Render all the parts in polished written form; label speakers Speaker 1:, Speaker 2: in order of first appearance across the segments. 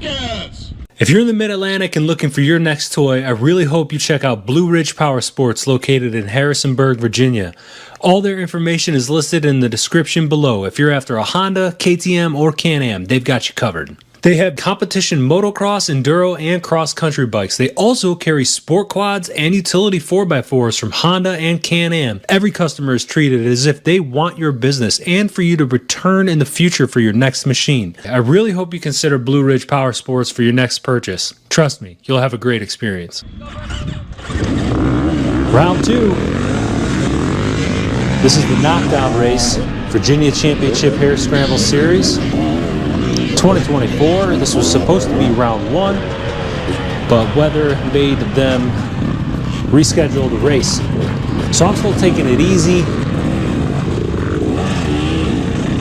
Speaker 1: Rockets!
Speaker 2: If you're in the Mid-Atlantic and looking for your next toy, I really hope you check out Blue Ridge Power Sports located in Harrisonburg, Virginia. All their information is listed in the description below. If you're after a Honda, KTM, or Can-Am, they've got you covered. They have competition motocross, enduro, and cross-country bikes. They also carry sport quads and utility 4x4s from Honda and Can-Am. Every customer is treated as if they want your business and for you to return in the future for your next machine. I really hope you consider Blue Ridge Power Sports for your next purchase. Trust me, you'll have a great experience. Round 2. This is the Knockdown race, Virginia Championship Hare Scramble Series. 2024. This was supposed to be round 1, but weather made them reschedule the race. So I'm still taking it easy.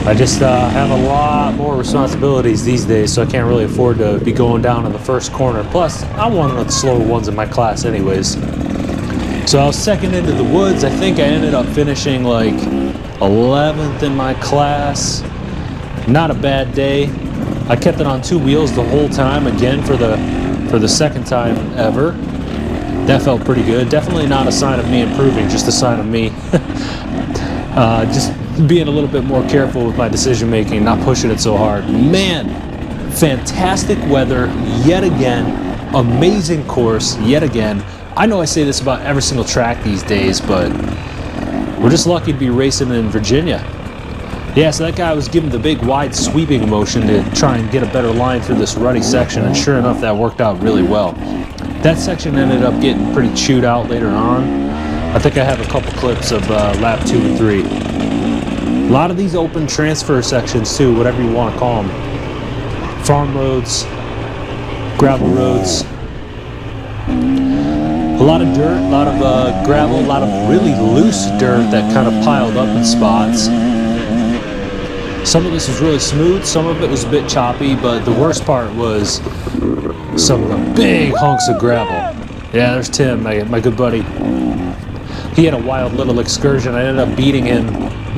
Speaker 2: I just have a lot more responsibilities these days, so I can't really afford to be going down in the first corner. Plus, I'm one of the slower ones in my class anyways. So I was second into the woods. I think I ended up finishing like 11th in my class. Not a bad day. I kept it on 2 wheels the whole time, again for the second time ever. That felt pretty good. Definitely not a sign of me improving, just a sign of me just being a little bit more careful with my decision making, not pushing it so hard. Man, fantastic weather yet again. Amazing course yet again. I know I say this about every single track these days, but we're just lucky to be racing in Virginia. Yeah, so that guy was given the big wide sweeping motion to try and get a better line through this rutty section, and sure enough, that worked out really well. That section ended up getting pretty chewed out later on. I think I have a couple clips of lap 2 and 3. A lot of these open transfer sections too, whatever you want to call them. Farm roads, gravel roads. A lot of dirt, a lot of gravel, a lot of really loose dirt that kind of piled up in spots. Some of this was really smooth, some of it was a bit choppy, but the worst part was some of the big hunks of gravel. Yeah, there's Tim, my good buddy. He had a wild little excursion. I ended up beating him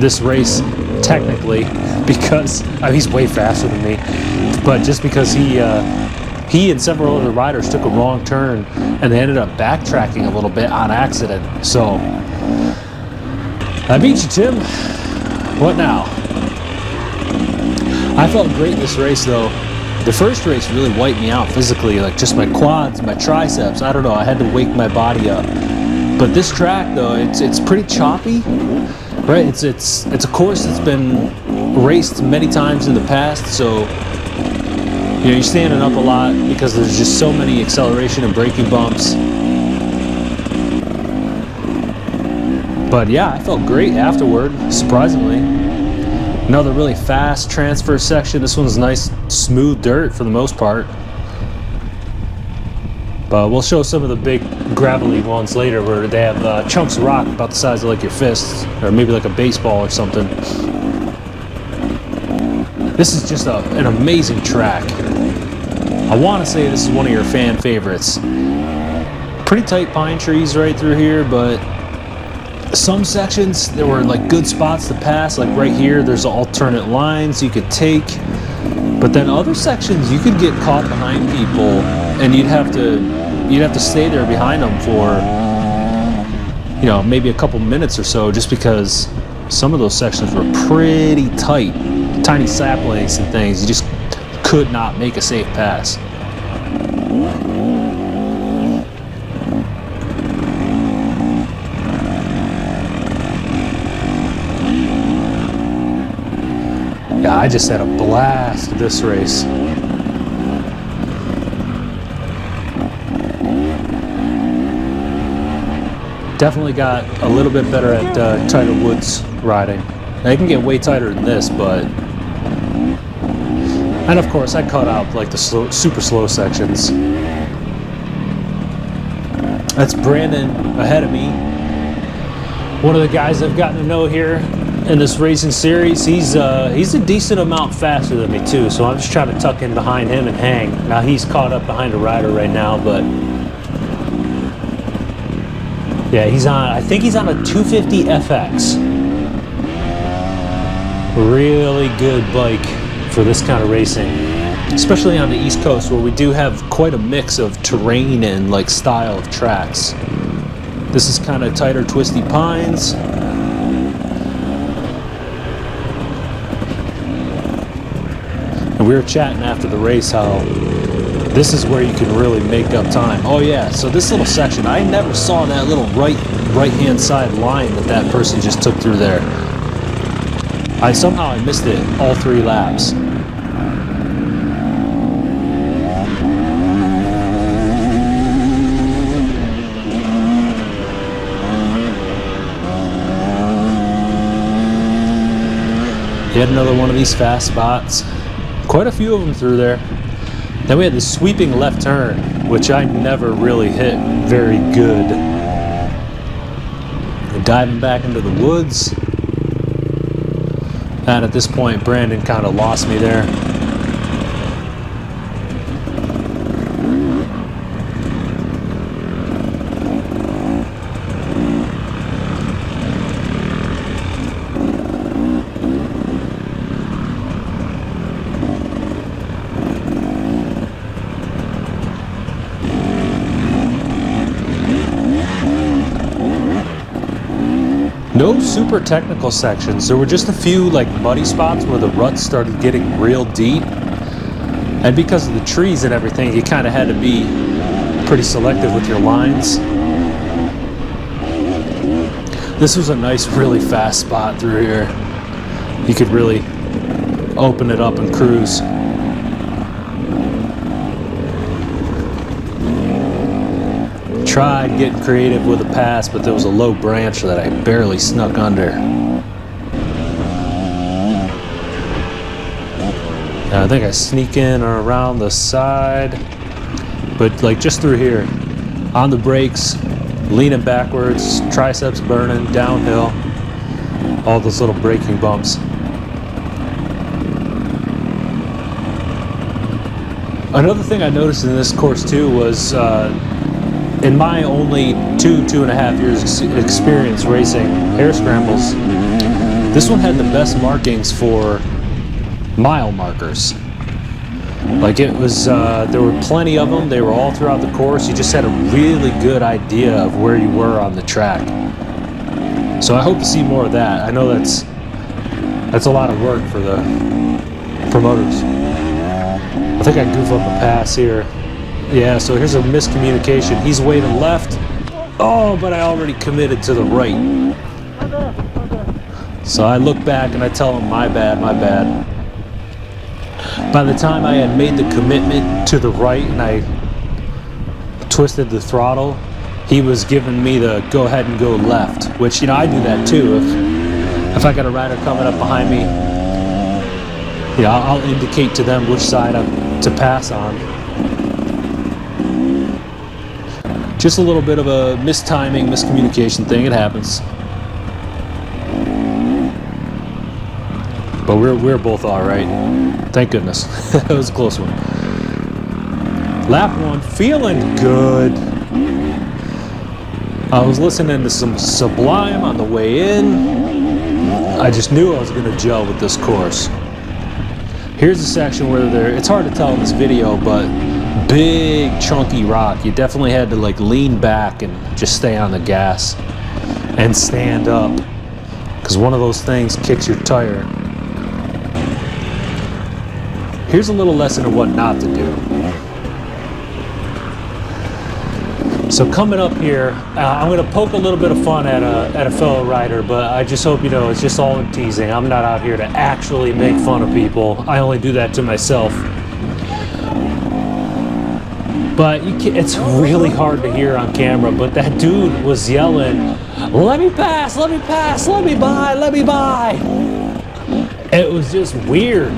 Speaker 2: this race, technically, because he's way faster than me, but just because he and several other riders took a wrong turn, and they ended up backtracking a little bit on accident. So, I beat you, Tim. What now? I felt great in this race though. The first race really wiped me out physically, like just my quads, my triceps. I don't know, I had to wake my body up. But this track though, it's pretty choppy, right? It's a course that's been raced many times in the past, so you know, you're standing up a lot because there's just so many acceleration and braking bumps. But yeah, I felt great afterward, surprisingly. Another really fast transfer section. This one's nice, smooth dirt for the most part. But we'll show some of the big gravelly ones later where they have chunks of rock about the size of like your fists, or maybe like a baseball or something. This is just an amazing track. I want to say this is one of your fan favorites. Pretty tight pine trees right through here, but some sections there were like good spots to pass, like right here there's alternate lines you could take, but then other sections you could get caught behind people and you'd have to stay there behind them for, you know, maybe a couple minutes or so, just because some of those sections were pretty tight, tiny saplings and things. You just could not make a safe pass. Yeah, I just had a blast this race. Definitely got a little bit better at tighter woods riding. I can get way tighter than this, but... And of course, I cut out like the super slow sections. That's Brandon ahead of me. One of the guys I've gotten to know here in this racing series. He's a decent amount faster than me too, so I'm just trying to tuck in behind him and hang. Now he's caught up behind a rider right now, but yeah, I think he's on a 250 FX. Really good bike for this kind of racing. especially on the East Coast where we do have quite a mix of terrain and like style of tracks. This is kind of tighter, twisty pines. And we were chatting after the race how this is where you can really make up time. Oh yeah, so this little section, I never saw that little right-hand side line that person just took through there. Somehow I missed it all 3 laps. Yet another one of these fast spots. Quite a few of them through there. Then we had the sweeping left turn, which I never really hit very good. And diving back into the woods. And at this point, Brandon kind of lost me there. No super technical sections. There were just a few like muddy spots where the ruts started getting real deep. And because of the trees and everything, you kind of had to be pretty selective with your lines. This was a nice, really fast spot through here. You could really open it up and cruise. Tried getting creative with a pass, but there was a low branch that I barely snuck under. I think I sneak in or around the side, but like just through here, on the brakes, leaning backwards, triceps burning, downhill, all those little braking bumps. Another thing I noticed in this course too was in my only 2.5 years experience racing Hare Scrambles, this one had the best markings for mile markers. Like it was, there were plenty of them. They were all throughout the course. You just had a really good idea of where you were on the track. So I hope to see more of that. I know that's a lot of work for the promoters. I think I goof up a pass here. Yeah, so here's a miscommunication. He's waiting left. Oh, but I already committed to the right. So I look back and I tell him, my bad, my bad. By the time I had made the commitment to the right and I twisted the throttle, he was giving me the go ahead and go left, which, you know, I do that too. If I got a rider coming up behind me, you know, I'll indicate to them which side to pass on. Just a little bit of a mistiming, miscommunication thing. It happens. But we're both all right. Thank goodness. That was a close one. Lap 1, feeling good. I was listening to some Sublime on the way in. I just knew I was going to gel with this course. Here's a section where it's hard to tell in this video, but big chunky rock. You definitely had to like lean back and just stay on the gas and stand up, because one of those things kicks your tire. Here's a little lesson of what not to do. So coming up here, I'm going to poke a little bit of fun at a fellow rider, but I just hope you know it's just all in teasing. I'm not out here to actually make fun of people. I only do that to myself. But it's really hard to hear on camera, but that dude was yelling, "Let me pass, let me pass, let me by, let me by." It was just weird.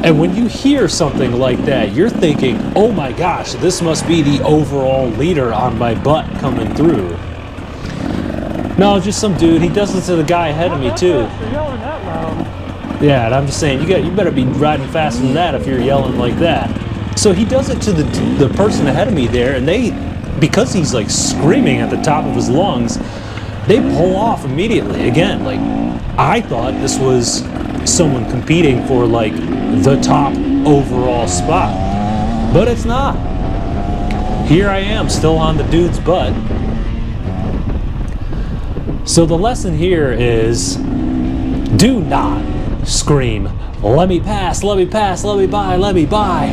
Speaker 2: And when you hear something like that, you're thinking, oh my gosh, this must be the overall leader on my butt coming through. No, just some dude. He does it to the guy ahead of me too.
Speaker 1: You're yelling that loud.
Speaker 2: Yeah, and I'm just saying, you better be riding faster than that if you're yelling like that. So he does it to the person ahead of me there, and because he's like screaming at the top of his lungs, they pull off immediately. Again, like, I thought this was someone competing for like the top overall spot. But it's not. Here I am, still on the dude's butt. So the lesson here is, do not scream, let me pass, let me pass, let me by, let me by.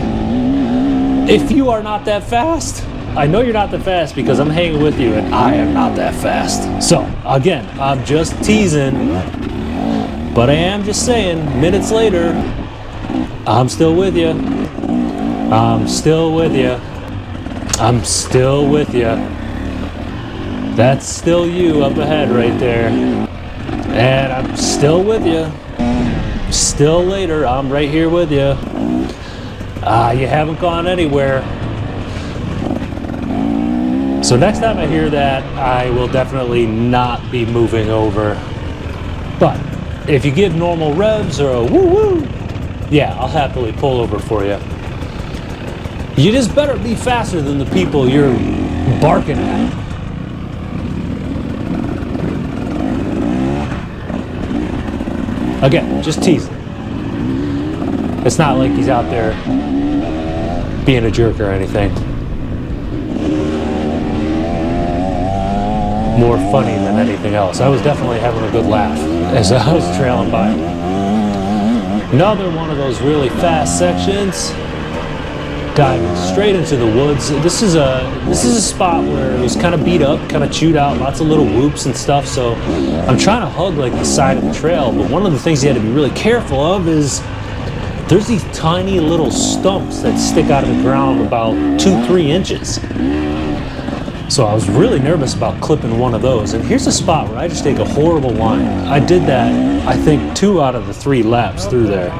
Speaker 2: If you are not that fast, I know you're not that fast because I'm hanging with you and I am not that fast. So again, I'm just teasing, but I am just saying, minutes later, I'm still with you. I'm still with you. I'm still with you. That's still you up ahead right there. And I'm still with you. Still later, I'm right here with you. You haven't gone anywhere. So next time I hear that, I will definitely not be moving over. But if you give normal revs or a woo-woo, yeah, I'll happily pull over for you. You just better be faster than the people you're barking at. Again, just teasing. It's not like he's out there being a jerk or anything. More funny than anything else. I was definitely having a good laugh as I was trailing by. Another one of those really fast sections. Diving straight into the woods. This is a spot where it was kind of beat up, kind of chewed out, lots of little whoops and stuff. So I'm trying to hug like the side of the trail, but one of the things you had to be really careful of is there's these tiny little stumps that stick out of the ground about 2-3 inches. So I was really nervous about clipping one of those. And here's a spot where I just take a horrible line. I did that, I think, 2 out of the 3 laps through there.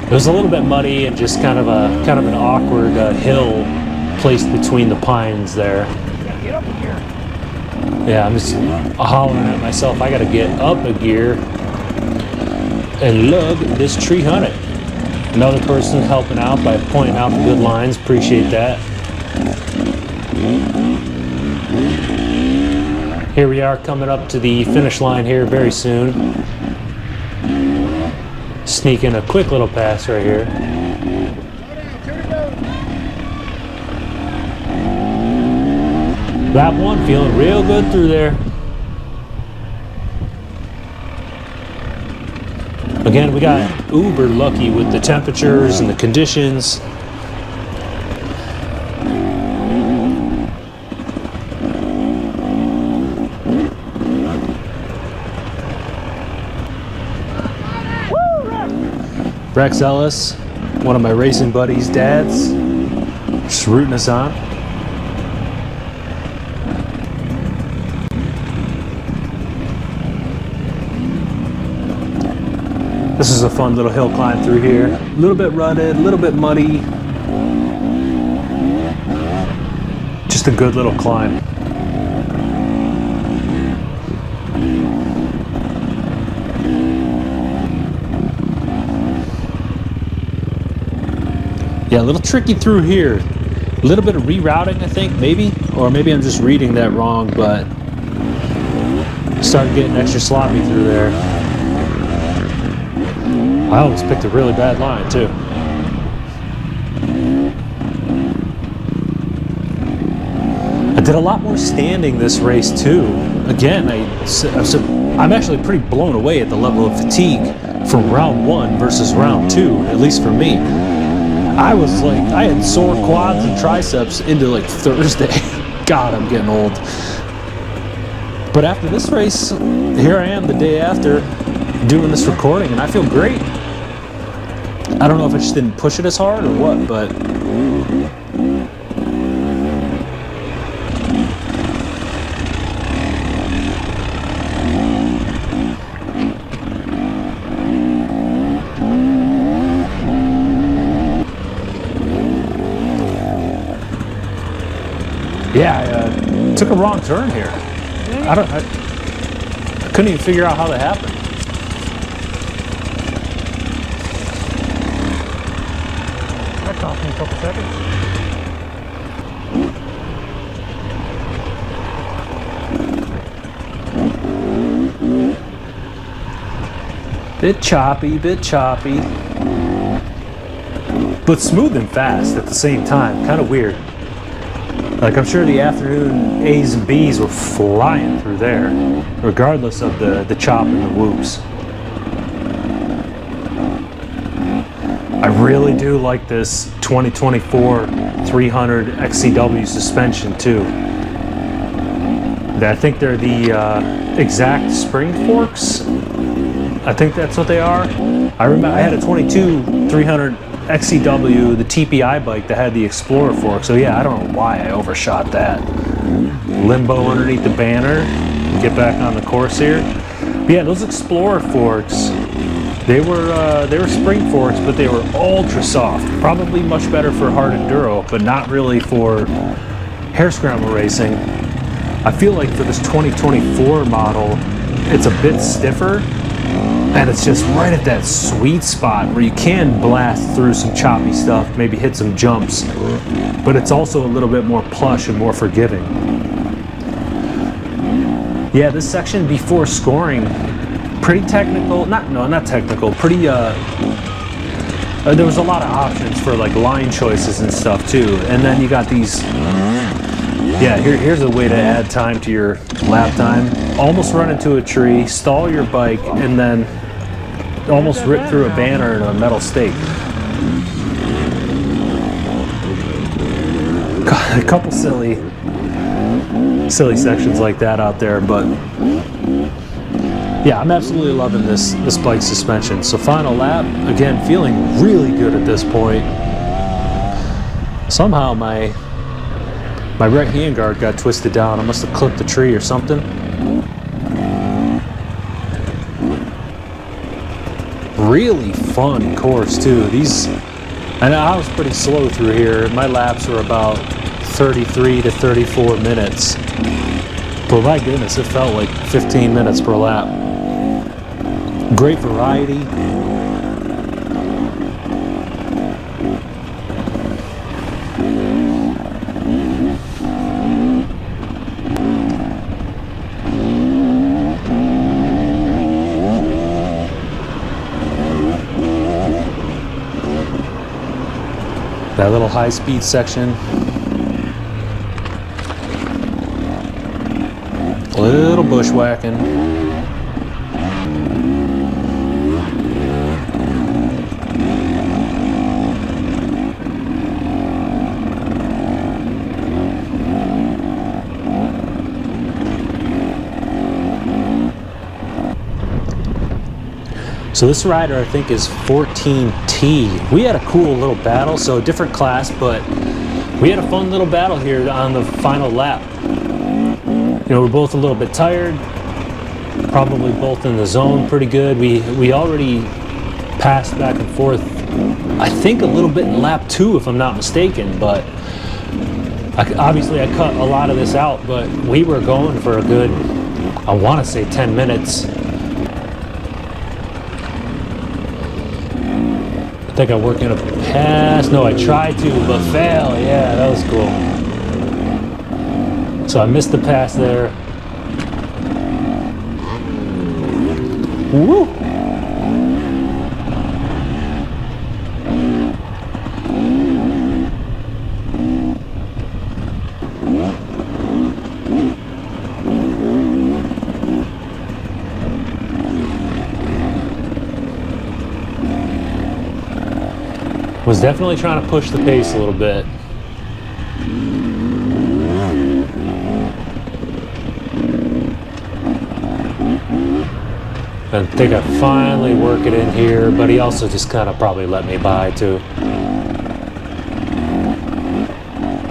Speaker 2: It was a little bit muddy and just kind of an awkward hill placed between the pines there.
Speaker 1: Gotta get up in here.
Speaker 2: Yeah, I'm just hollering at myself. I gotta get up a gear and lug this tree hunting. Another person helping out by pointing out the good lines. Appreciate that. Here we are coming up to the finish line here very soon. Sneak in a quick little pass right here. Lap 1 feeling real good through there. Again, we got uber lucky with the temperatures and the conditions. Rex Ellis, one of my racing buddies' dads, just rooting us on. This is a fun little hill climb through here. A little bit rutted, a little bit muddy. Just a good little climb. Yeah, a little tricky through here. A little bit of rerouting, I think, maybe. Or maybe I'm just reading that wrong, but started getting extra sloppy through there. I almost picked a really bad line, too. I did a lot more standing this race, too. Again, I'm actually pretty blown away at the level of fatigue from round 1 versus round 2, at least for me. I was like, I had sore quads and triceps into like Thursday. God, I'm getting old. But after this race, here I am the day after doing this recording, and I feel great. I don't know if I just didn't push it as hard or what, but yeah, I took a wrong turn here. I couldn't even figure out how that happened.
Speaker 1: That cost me a couple seconds.
Speaker 2: Bit choppy, but smooth and fast at the same time. Kind of weird. Like, I'm sure the afternoon A's and B's were flying through there, regardless of the chop and the whoops. I really do like this 2024 300 XCW suspension too. I think they're the exact spring forks. I think that's what they are. I remember I had a 22 300 XCW, the TPI bike that had the Explorer fork. So yeah, I don't know why I overshot that. Limbo underneath the banner. Get back on the course here. But yeah, those Explorer forks, they were spring forks, but they were ultra soft. Probably much better for hard enduro, but not really for Hare Scramble racing. I feel like for this 2024 model, it's a bit stiffer. And it's just right at that sweet spot where you can blast through some choppy stuff, maybe hit some jumps, but it's also a little bit more plush and more forgiving. Yeah, this section before scoring, pretty technical, not technical, pretty, there was a lot of options for like line choices and stuff too. And then you got these, yeah, here's a way to add time to your lap time. Almost run into a tree, stall your bike, and then almost rip through a banner and a metal stake. A couple silly sections like that out there, but yeah, I'm absolutely loving this bike suspension. So final lap, again, feeling really good at this point. Somehow my right hand guard got twisted down. I must have clipped the tree or something. Really fun course too. And I was pretty slow through here. My laps were about 33 to 34 minutes. But my goodness, it felt like 15 minutes per lap. Great variety. That little high-speed section. A little bushwhacking. So this rider, I think, is 14T. We had a cool little battle, so a different class, but we had a fun little battle here on the final lap. You know, we're both a little bit tired, probably both in the zone pretty good. We already passed back and forth, I think a little bit in lap 2, if I'm not mistaken, but obviously I cut a lot of this out, but we were going for a good, I want to say 10 minutes. I think I worked in a pass. No, I tried to, but failed. Yeah, that was cool. So I missed the pass there. Woo! Was definitely trying to push the pace a little bit. I think I finally work it in here, but he also just kind of probably let me by too.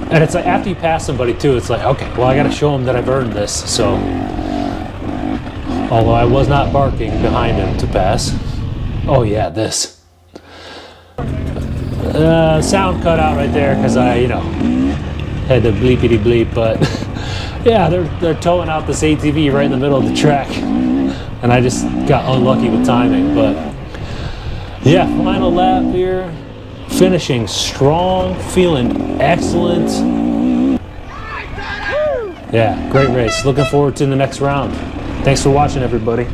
Speaker 2: And it's like after you pass somebody too, it's like, okay, well I gotta show him that I've earned this, so. Although I was not barking behind him to pass. Oh yeah, this. Sound cut out right there because I, had to bleepity bleep, but yeah, they're towing out this ATV right in the middle of the track, and I just got unlucky with timing. But yeah, final lap here, finishing strong, feeling excellent. Yeah, great race. Looking forward to the next round. Thanks for watching, everybody.